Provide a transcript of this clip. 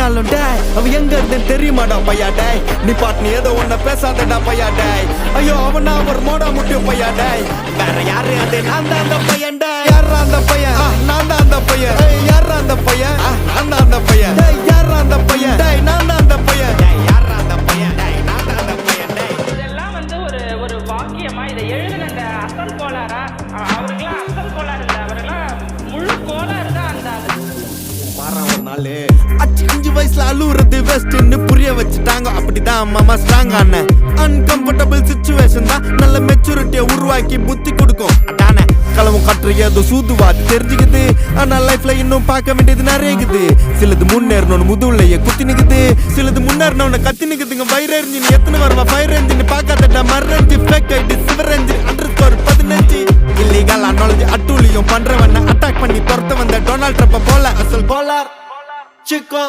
சொன்னாலும் டேய் அவ எங்க இருந்தேன்னு தெரியுமாடா பையா டேய் நீ பாட்டு ஏதோ ஒன்ன பேசாதடா பையா டேய் ஐயோ அவனா ஒரு மோடா முட்டியும் பையா டேய் வேற யாரு அது நான் தான் அந்த பையன் டேய் யாரா அந்த பையன் நான் தான் அந்த பையன் யாரா அந்த பையன் நான் தான் அந்த பையன் டேய் யாரா அந்த பையன் டேய் நான் தான் அந்த பையன் டேய் யாரா அந்த பையன் டேய் நான் தான் அந்த பையன் டேய் இதெல்லாம் வந்து ஒரு வாக்கியமா இதை எழுதின அந்த அசல் கோளாரா அவருக்கெல்லாம் அசல் கோளாறு இல்லை அவருக்கெல்லாம் முழு கோளாறு தான் அந்த ஒரு நாள் 5 வயசுல அழுவுறது வெஸ்ட்னு புரிய வச்சுட்டாங்க அப்படிதான் மாமா ஸ்ட்ராங் ஆன அன்கம்ஃபர்டபிள் சிச்சுவேஷன் தான் நல்ல மெச்சூரிட்டியை உருவாக்கி புத்தி கொடுக்கும் அதானே களவும் கட்டுற ஏதோ சூதுவாது தெரிஞ்சுக்குது ஆனா லைஃப்ல இன்னும் பார்க்க வேண்டியது நிறைய இருக்குது சிலது முன்னேறணும்னு முதுகுலையே குத்தி நிக்குது சிலது முன்னேறணும்னு கத்தி நிக்குதுங்க வைரஞ்சி நீ எத்தனை வரவா ஃபயர் என்ஜின் பார்க்காதடா மரஞ்சி ஃபேக் ஐடி சிவரஞ்சி _15 இல்லீகல் நாலேஜ் அட்டூழியம் பண்றவன அட்டாக் பண்ணி துரத்த வந்த டொனால்ட் ட்ரம்ப் போல அசல் கோலார் சிக்கோ